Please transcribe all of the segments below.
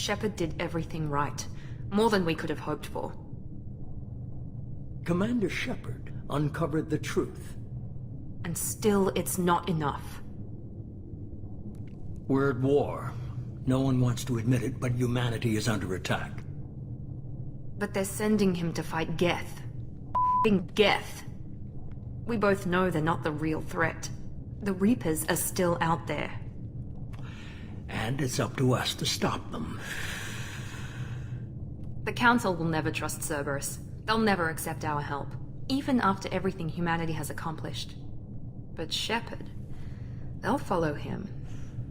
Shepard did everything right. More than we could have hoped for. Commander Shepard uncovered the truth. And still, it's not enough. We're at war. No one wants to admit it, but humanity is under attack. But they're sending him to fight Geth. F***ing Geth. We both know they're not the real threat. The Reapers are still out there. And it's up to us to stop them. The Council will never trust Cerberus. They'll never accept our help, even after everything humanity has accomplished. But Shepard, they'll follow him.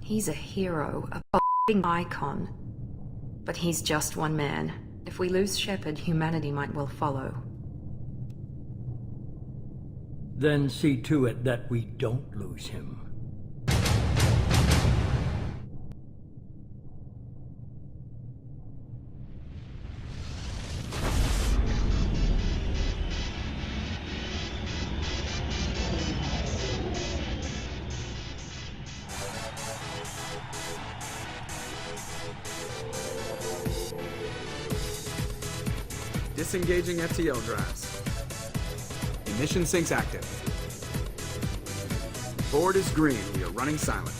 He's a hero, a f***ing icon. But he's just one man. If we lose Shepard, humanity might well follow. Then see to it that we don't lose him. Disengaging FTL drives. Emission sinks active. Board is green. We are running silent.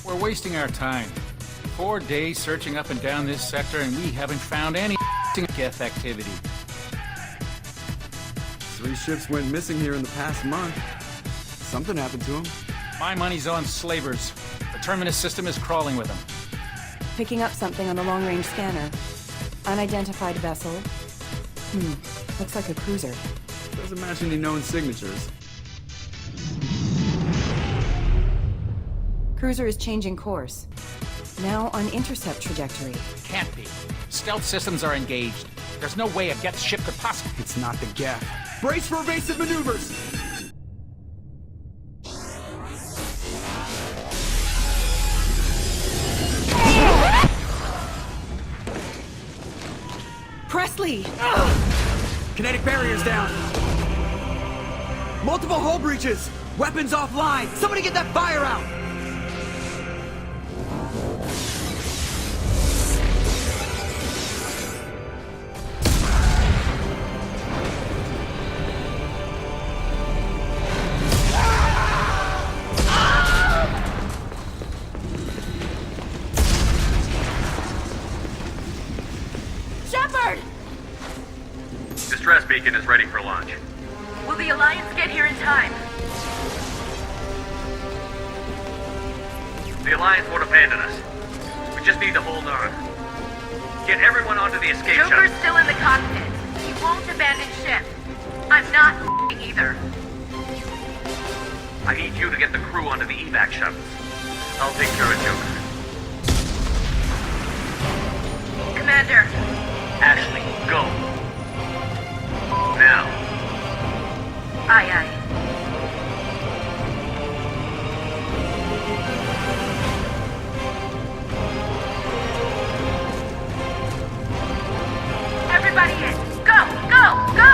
We're wasting our time. 4 days searching up and down this sector, and we haven't found any Geth activity. 3 ships went missing here in the past month. Something happened to them. My money's on slavers. The Terminus system is crawling with them. Picking up something on the long-range scanner. Unidentified vessel. Looks like a cruiser. Doesn't match any known signatures. Cruiser is changing course. Now on intercept trajectory. Can't be. Stealth systems are engaged. There's no way a Geth ship could possibly... It's not the Geth. Brace for evasive maneuvers! Presley! Kinetic barriers down! Multiple hull breaches! Weapons offline! Somebody get that fire out! Distress beacon is ready for launch. Will the Alliance get here in time? The Alliance won't abandon us. We just need to hold on. Get everyone onto the escape Joker's shuttle. still in the cockpit. He won't abandon ship. I'm not f***ing either. I need you to get the crew onto the evac shuttles. I'll take care of Joker. Commander. Ashley, go. Now. Aye, aye. Everybody in! Go! Go! Go!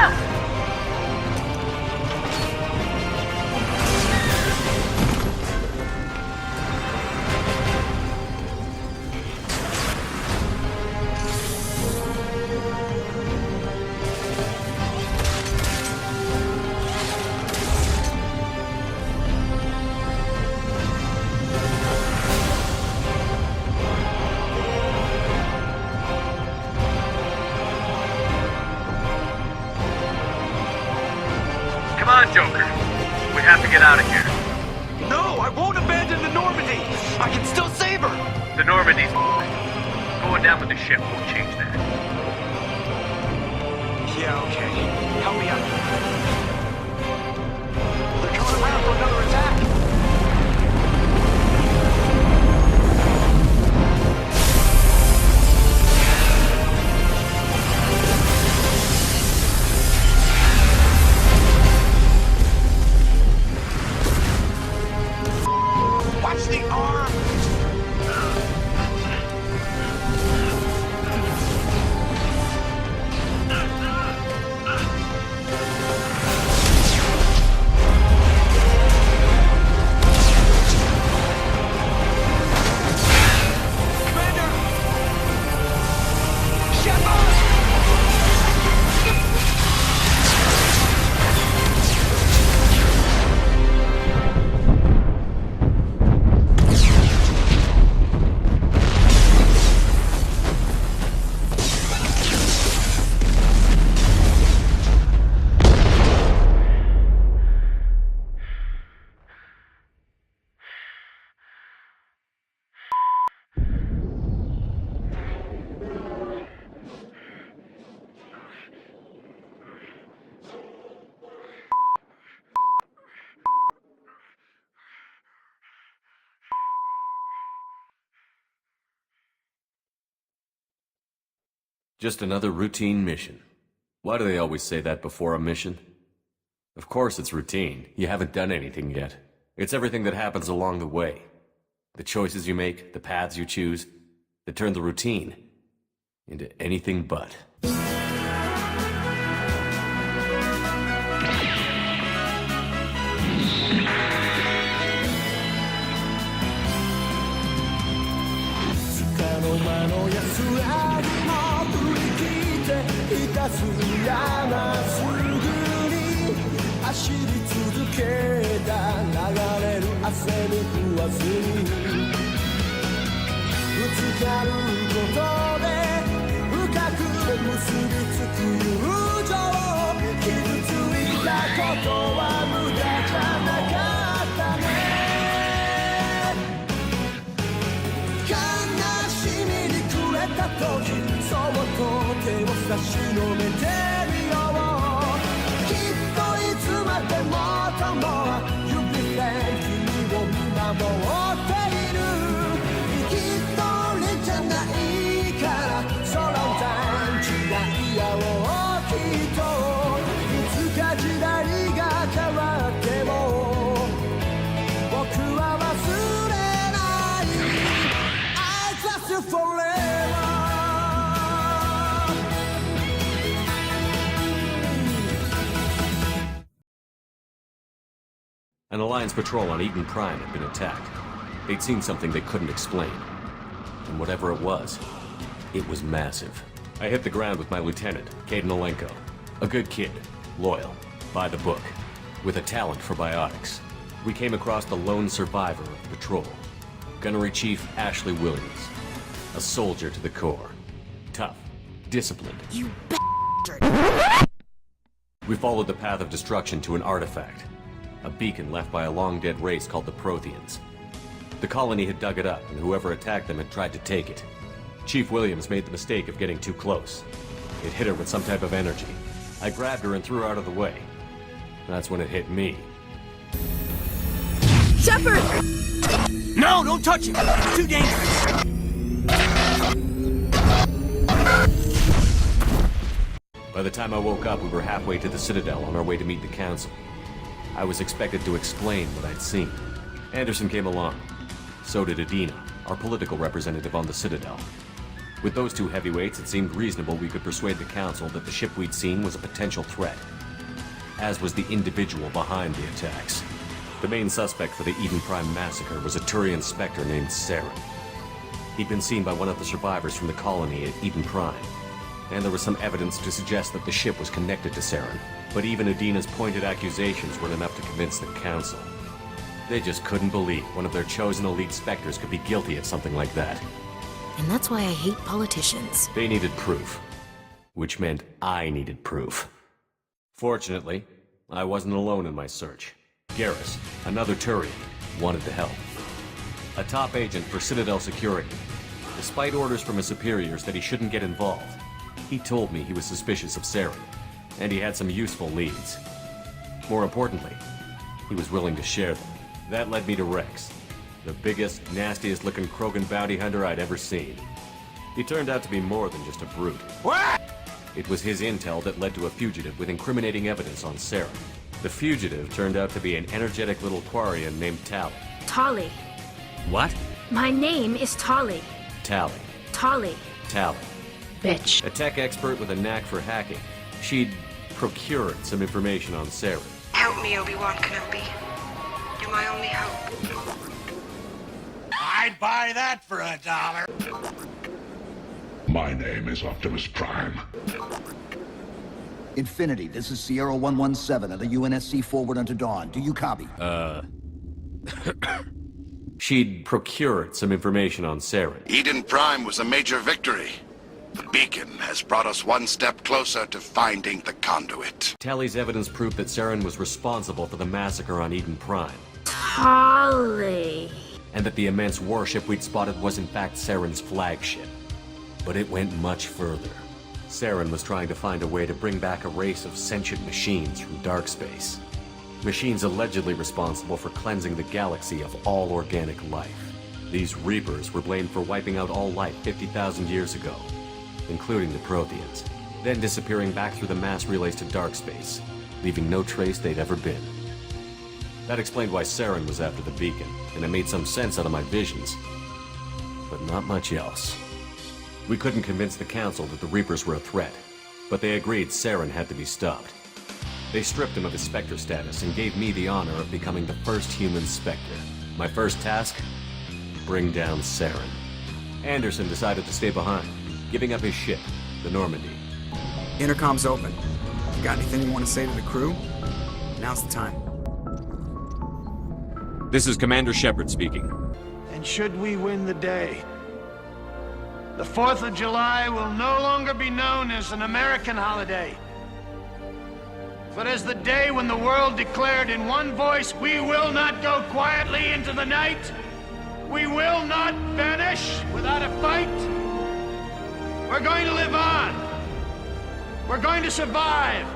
Come on, Joker. We have to get out of here. No, I won't abandon the Normandy! I can still save her! The Normandy's going down with the ship won't change that. Yeah, okay. Help me out. They're coming around for another attack! Watch the arm! Just another routine mission. Why do they always say that before a mission? Of course it's routine. You haven't done anything yet. It's everything that happens along the way. The choices you make, the paths you choose, that turn the routine into anything but. An Alliance patrol on Eden Prime had been attacked. They'd seen something they couldn't explain. And whatever it was massive. I hit the ground with my lieutenant, Caden Olenko. A good kid, loyal, by the book, with a talent for biotics. We came across the lone survivor of the patrol, Gunnery Chief Ashley Williams. A soldier to the core. Tough, disciplined. You bastard! We followed the path of destruction to an artifact. A beacon left by a long-dead race called the Protheans. The colony had dug it up, and whoever attacked them had tried to take it. Chief Williams made the mistake of getting too close. It hit her with some type of energy. I grabbed her and threw her out of the way. That's when it hit me. Shepard! No, don't touch him! It's too dangerous! By the time I woke up, we were halfway to the Citadel on our way to meet the Council. I was expected to explain what I'd seen. Anderson came along. So did Adina, our political representative on the Citadel. With those two heavyweights, it seemed reasonable we could persuade the Council that the ship we'd seen was a potential threat. As was the individual behind the attacks. The main suspect for the Eden Prime massacre was a Turian Spectre named Saren. He'd been seen by one of the survivors from the colony at Eden Prime. And there was some evidence to suggest that the ship was connected to Saren. But even Adina's pointed accusations weren't enough to convince the Council. They just couldn't believe one of their chosen elite Spectres could be guilty of something like that. And that's why I hate politicians. They needed proof. Which meant I needed proof. Fortunately, I wasn't alone in my search. Garrus, another Turian, wanted to help. A top agent for Citadel Security. Despite orders from his superiors that he shouldn't get involved, he told me he was suspicious of Saren, and he had some useful leads. More importantly, he was willing to share them. That led me to Rex, the biggest, nastiest-looking Krogan bounty hunter I'd ever seen. He turned out to be more than just a brute. What? It was his intel that led to a fugitive with incriminating evidence on Saren. The fugitive turned out to be an energetic little Quarian named Tally. Tali. What? My name is Tali. Tally. Tali. Tally. Bitch. A tech expert with a knack for hacking. She'd procured some information on Saren. Help me, Obi-Wan Kenobi. You're my only hope. I'd buy that for $1. My name is Optimus Prime. Infinity, this is Sierra 117 of the UNSC forward unto dawn. Do you copy? She'd procured some information on Saren. Eden Prime was a major victory. The beacon has brought us one step closer to finding the conduit. Tally's evidence proved that Saren was responsible for the massacre on Eden Prime. Tali. And that the immense warship we'd spotted was in fact Saren's flagship. But it went much further. Saren was trying to find a way to bring back a race of sentient machines from dark space. Machines allegedly responsible for cleansing the galaxy of all organic life. These Reapers were blamed for wiping out all life 50,000 years ago. including the Protheans, then disappearing back through the mass relays to dark space, leaving no trace they'd ever been. That explained why Saren was after the beacon, and it made some sense out of my visions. But not much else. We couldn't convince the Council that the Reapers were a threat, but they agreed Saren had to be stopped. They stripped him of his Spectre status and gave me the honor of becoming the first human Spectre. My first task? Bring down Saren. Anderson decided to stay behind, giving up his ship, the Normandy. Intercom's open. You got anything you want to say to the crew? Now's the time. This is Commander Shepard speaking. And should we win the day, the 4th of July will no longer be known as an American holiday, but as the day when the world declared in one voice, we will not go quietly into the night. We will not vanish without a fight. We're going to live on. We're going to survive.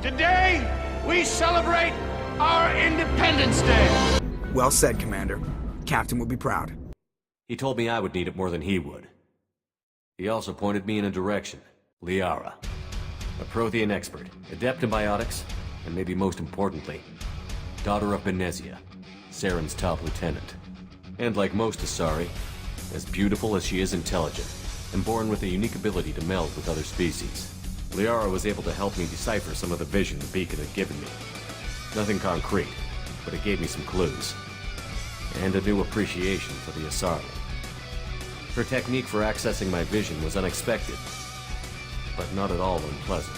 Today, we celebrate our Independence Day. Well said, Commander. Captain will be proud. He told me I would need it more than he would. He also pointed me in a direction. Liara. A Prothean expert, adept in biotics, and maybe most importantly, daughter of Benezia, Saren's top lieutenant. And like most Asari, as beautiful as she is intelligent, and born with a unique ability to meld with other species. Liara was able to help me decipher some of the vision the beacon had given me. Nothing concrete, but it gave me some clues. And a new appreciation for the Asari. Her technique for accessing my vision was unexpected, but not at all unpleasant.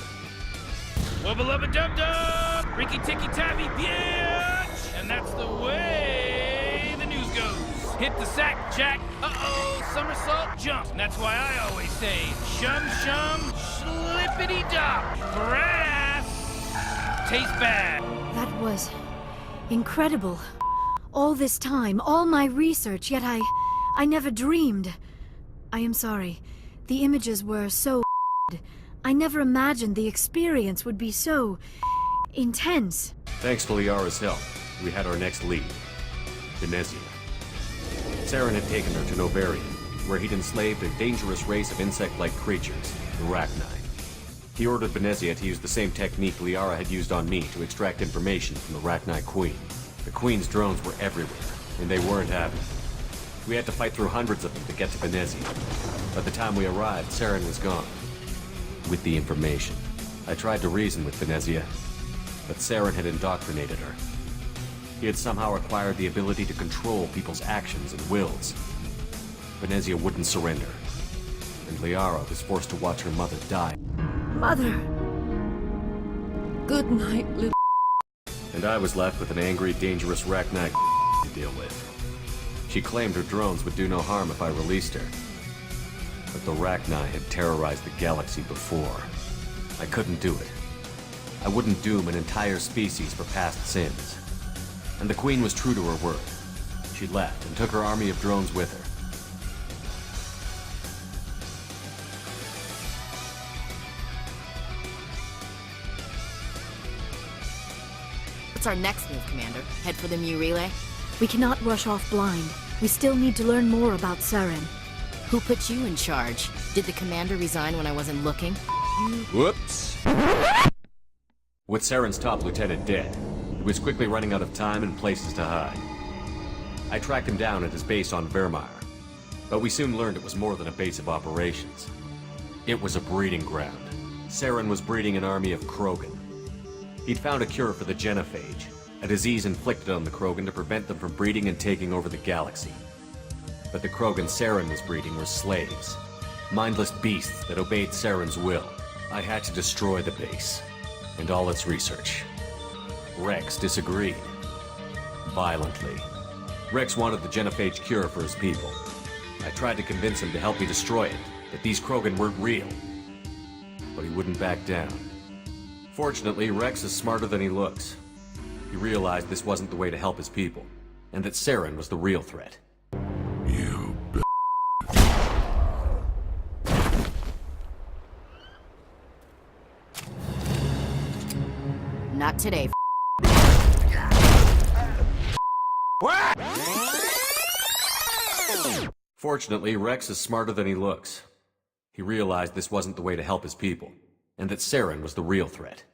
Wubba lubba dub dub! Ricky ticky tavi bitch! And that's the way the news goes. Hit the sack, Jack. Uh-oh, somersault jump. And that's why I always say, shum shum, slippity dop. Grass tastes bad. That was incredible. All this time, all my research, yet I never dreamed. I am sorry. The images were so I never imagined the experience would be so intense. Thanks to Liara's help, we had our next lead, Benezia. Saren had taken her to Novarian, where he'd enslaved a dangerous race of insect-like creatures, the Rachni. He ordered Benezia to use the same technique Liara had used on me to extract information from the Rachni Queen. The Queen's drones were everywhere, and they weren't happy. We had to fight through hundreds of them to get to Benezia. By the time we arrived, Saren was gone. With the information. I tried to reason with Benezia, but Saren had indoctrinated her. He had somehow acquired the ability to control people's actions and wills. Benezia wouldn't surrender, and Liara was forced to watch her mother die. Mother! Good night, little... And I was left with an angry, dangerous Rachni to deal with. She claimed her drones would do no harm if I released her. But the Rachni had terrorized the galaxy before. I couldn't do it. I wouldn't doom an entire species for past sins. And the Queen was true to her word. She left and took her army of drones with her. What's our next move, Commander? Head for the Mu relay? We cannot rush off blind. We still need to learn more about Saren. Who put you in charge? Did the commander resign when I wasn't looking? Whoops. With Saren's top lieutenant dead, he was quickly running out of time and places to hide. I tracked him down at his base on Vermeer, but we soon learned it was more than a base of operations. It was a breeding ground. Saren was breeding an army of Krogan. He'd found a cure for the genophage, a disease inflicted on the Krogan to prevent them from breeding and taking over the galaxy. But the Krogan Saren was breeding were slaves, mindless beasts that obeyed Saren's will. I had to destroy the base, and all its research. Rex disagreed. Violently. Rex wanted the genophage cure for his people. I tried to convince him to help me destroy it, that these Krogan weren't real. But he wouldn't back down. Fortunately, Rex is smarter than he looks. He realized this wasn't the way to help his people, and that Saren was the real threat. Not today. What? Fortunately, Rex is smarter than he looks. He realized this wasn't the way to help his people, and that Saren was the real threat.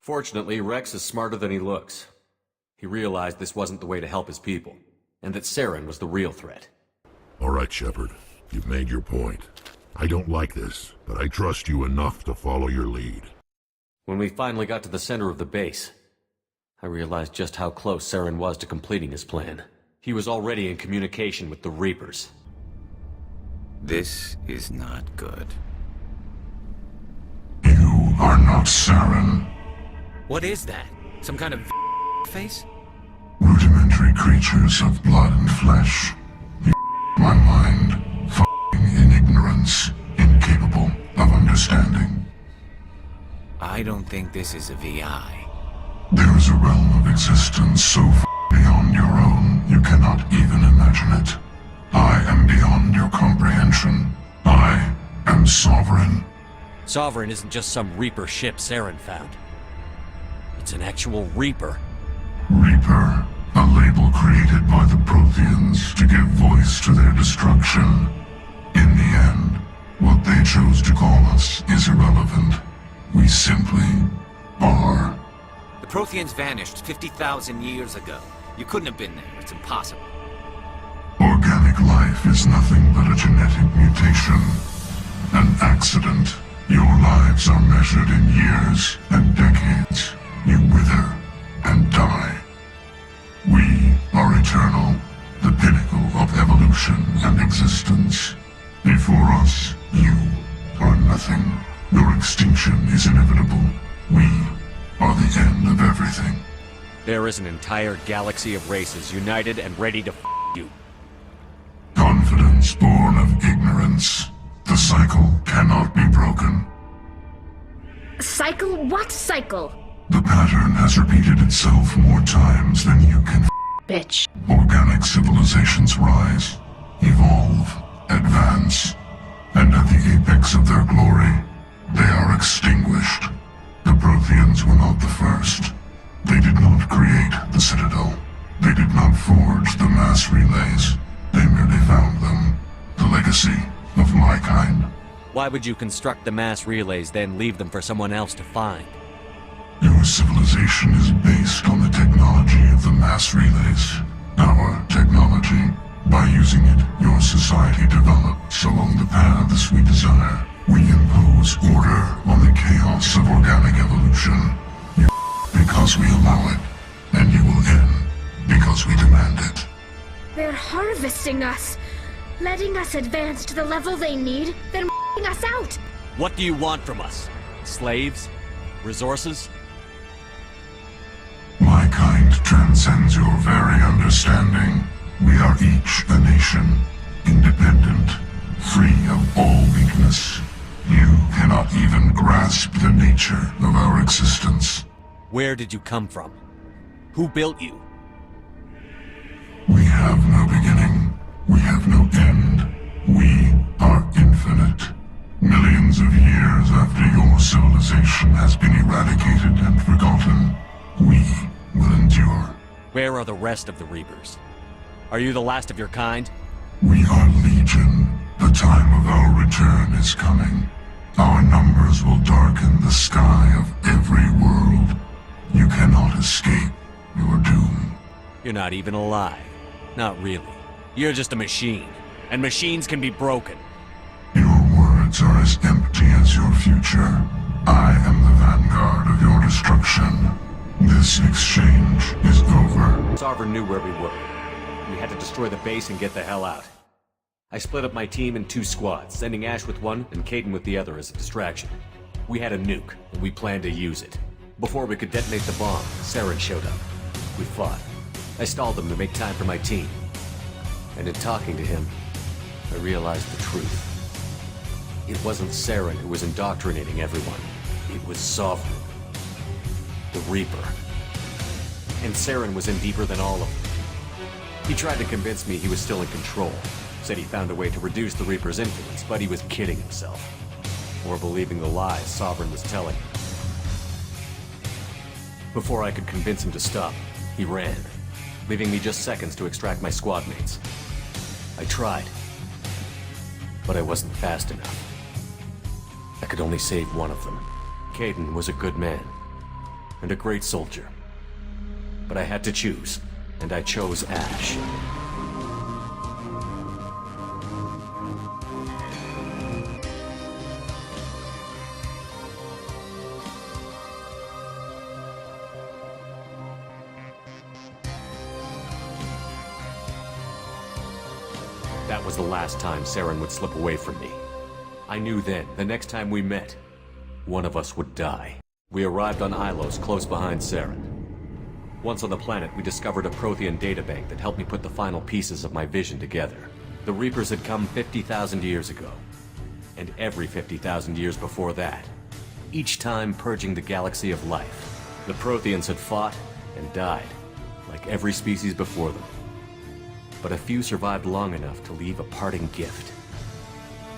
Fortunately, Rex is smarter than he looks. He realized this wasn't the way to help his people, and that Saren was the real threat. All right, Shepard. You've made your point. I don't like this, but I trust you enough to follow your lead. When we finally got to the center of the base, I realized just how close Saren was to completing his plan. He was already in communication with the Reapers. This is not good. You are not Saren. What is that? Some kind of face? Rudimentary creatures of blood and flesh. You my mind, in ignorance, incapable of understanding. I don't think this is a VI. There is a realm of existence so beyond your own, you cannot even imagine it. I am beyond your comprehension. I am Sovereign. Sovereign isn't just some Reaper ship Saren found. It's an actual Reaper. Reaper, a label created by the Protheans to give voice to their destruction. In the end, what they chose to call us is irrelevant. We simply are. The Protheans vanished 50,000 years ago. You couldn't have been there. It's impossible. Organic life is nothing but a genetic mutation. An accident. Your lives are measured in years and decades. You wither and die. We are eternal, the pinnacle of evolution and existence. Before us, you are nothing. Your extinction is inevitable. We are the end of everything. There is an entire galaxy of races united and ready to you. Confidence born of ignorance. The cycle cannot be broken. Cycle? What cycle? The pattern has repeated itself more times than you can Bitch. Organic civilizations rise, evolve, advance, and at the apex of their glory, they are extinguished. The Protheans were not the first. They did not create the Citadel. They did not forge the mass relays. They merely found them. The legacy of my kind. Why would you construct the mass relays, then leave them for someone else to find? Your civilization is based on the technology of the mass relays. Our technology. By using it, your society develops along the paths we desire. We impose order on the chaos of organic evolution. You because we allow it, and you will end because we demand it. They're harvesting us, letting us advance to the level they need, then us out. What do you want from us? Slaves? Resources? My kind transcends your very understanding. We are each a nation, independent, free of all weakness. You cannot even grasp the nature of our existence. Where did you come from? Who built you? We have no beginning. We have no end. We are infinite. Millions of years after your civilization has been eradicated and forgotten, we will endure. Where are the rest of the Reapers? Are you the last of your kind? We are Legion. The time of our return is coming. Our numbers will darken the sky of every world. You cannot escape your doom. You're not even alive. Not really. You're just a machine. And machines can be broken. Your words are as empty as your future. I am the vanguard of your destruction. This exchange is over. Sovereign knew where we were. We had to destroy the base and get the hell out. I split up my team in 2 squads, sending Ash with one and Caden with the other as a distraction. We had a nuke, and we planned to use it. Before we could detonate the bomb, Saren showed up. We fought. I stalled him to make time for my team. And in talking to him, I realized the truth. It wasn't Saren who was indoctrinating everyone. It was Sovereign. The Reaper. And Saren was in deeper than all of them. He tried to convince me he was still in control, Said he found a way to reduce the Reaper's influence, but he was kidding himself. Or believing the lies Sovereign was telling him. Before I could convince him to stop, he ran, leaving me just seconds to extract my squad mates. I tried, but I wasn't fast enough. I could only save one of them. Caden was a good man, and a great soldier. But I had to choose, and I chose Ash. That was the last time Saren would slip away from me. I knew then, the next time we met, one of us would die. We arrived on Ilos, close behind Saren. Once on the planet, we discovered a Prothean databank that helped me put the final pieces of my vision together. The Reapers had come 50,000 years ago, and every 50,000 years before that, each time purging the galaxy of life. The Protheans had fought and died, like every species before them. But a few survived long enough to leave a parting gift.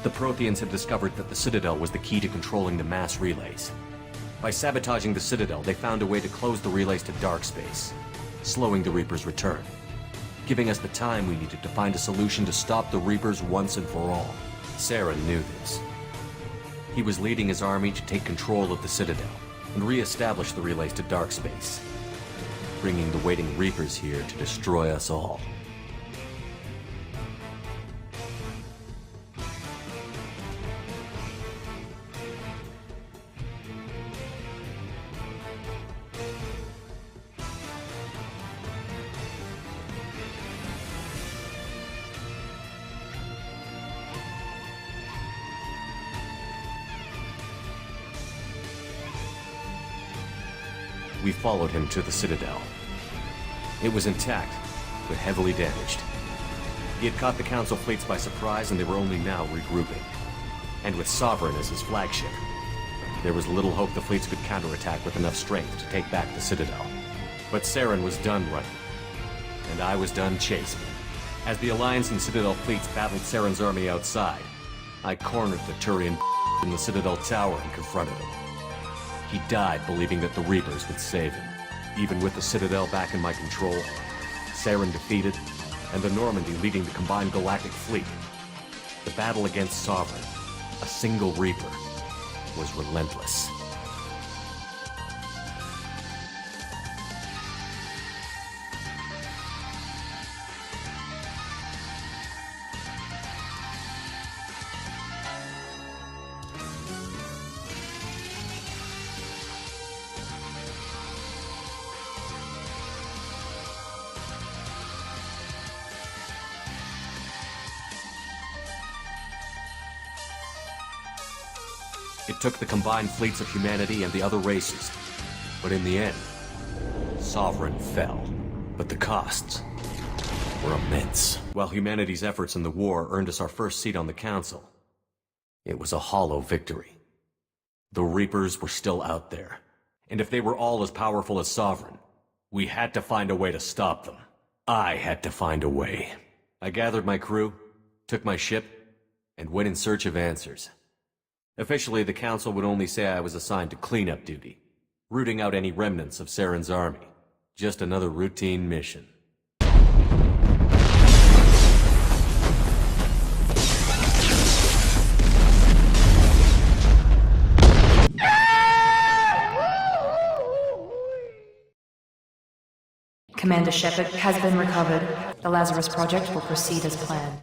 The Protheans had discovered that the Citadel was the key to controlling the mass relays. By sabotaging the Citadel, they found a way to close the relays to dark space, slowing the Reapers' return, giving us the time we needed to find a solution to stop the Reapers once and for all. Saren knew this. He was leading his army to take control of the Citadel and re-establish the relays to dark space, bringing the waiting Reapers here to destroy us all. We followed him to the Citadel. It was intact, but heavily damaged. He had caught the Council fleets by surprise, and they were only now regrouping. And with Sovereign as his flagship, there was little hope the fleets could counterattack with enough strength to take back the Citadel. But Saren was done running, and I was done chasing. As the Alliance and Citadel fleets battled Saren's army outside, I cornered the Turian in the Citadel tower and confronted him. He died believing that the Reapers would save him. Even with the Citadel back in my control, Saren defeated, and the Normandy leading the combined galactic fleet, the battle against Sovereign, a single Reaper, was relentless. It took the combined fleets of humanity and the other races. But in the end, Sovereign fell. But the costs were immense. While humanity's efforts in the war earned us our first seat on the Council, it was a hollow victory. The Reapers were still out there. And if they were all as powerful as Sovereign, we had to find a way to stop them. I had to find a way. I gathered my crew, took my ship, and went in search of answers. Officially, the Council would only say I was assigned to cleanup duty, rooting out any remnants of Saren's army. Just another routine mission. Commander Shepard has been recovered. The Lazarus Project will proceed as planned.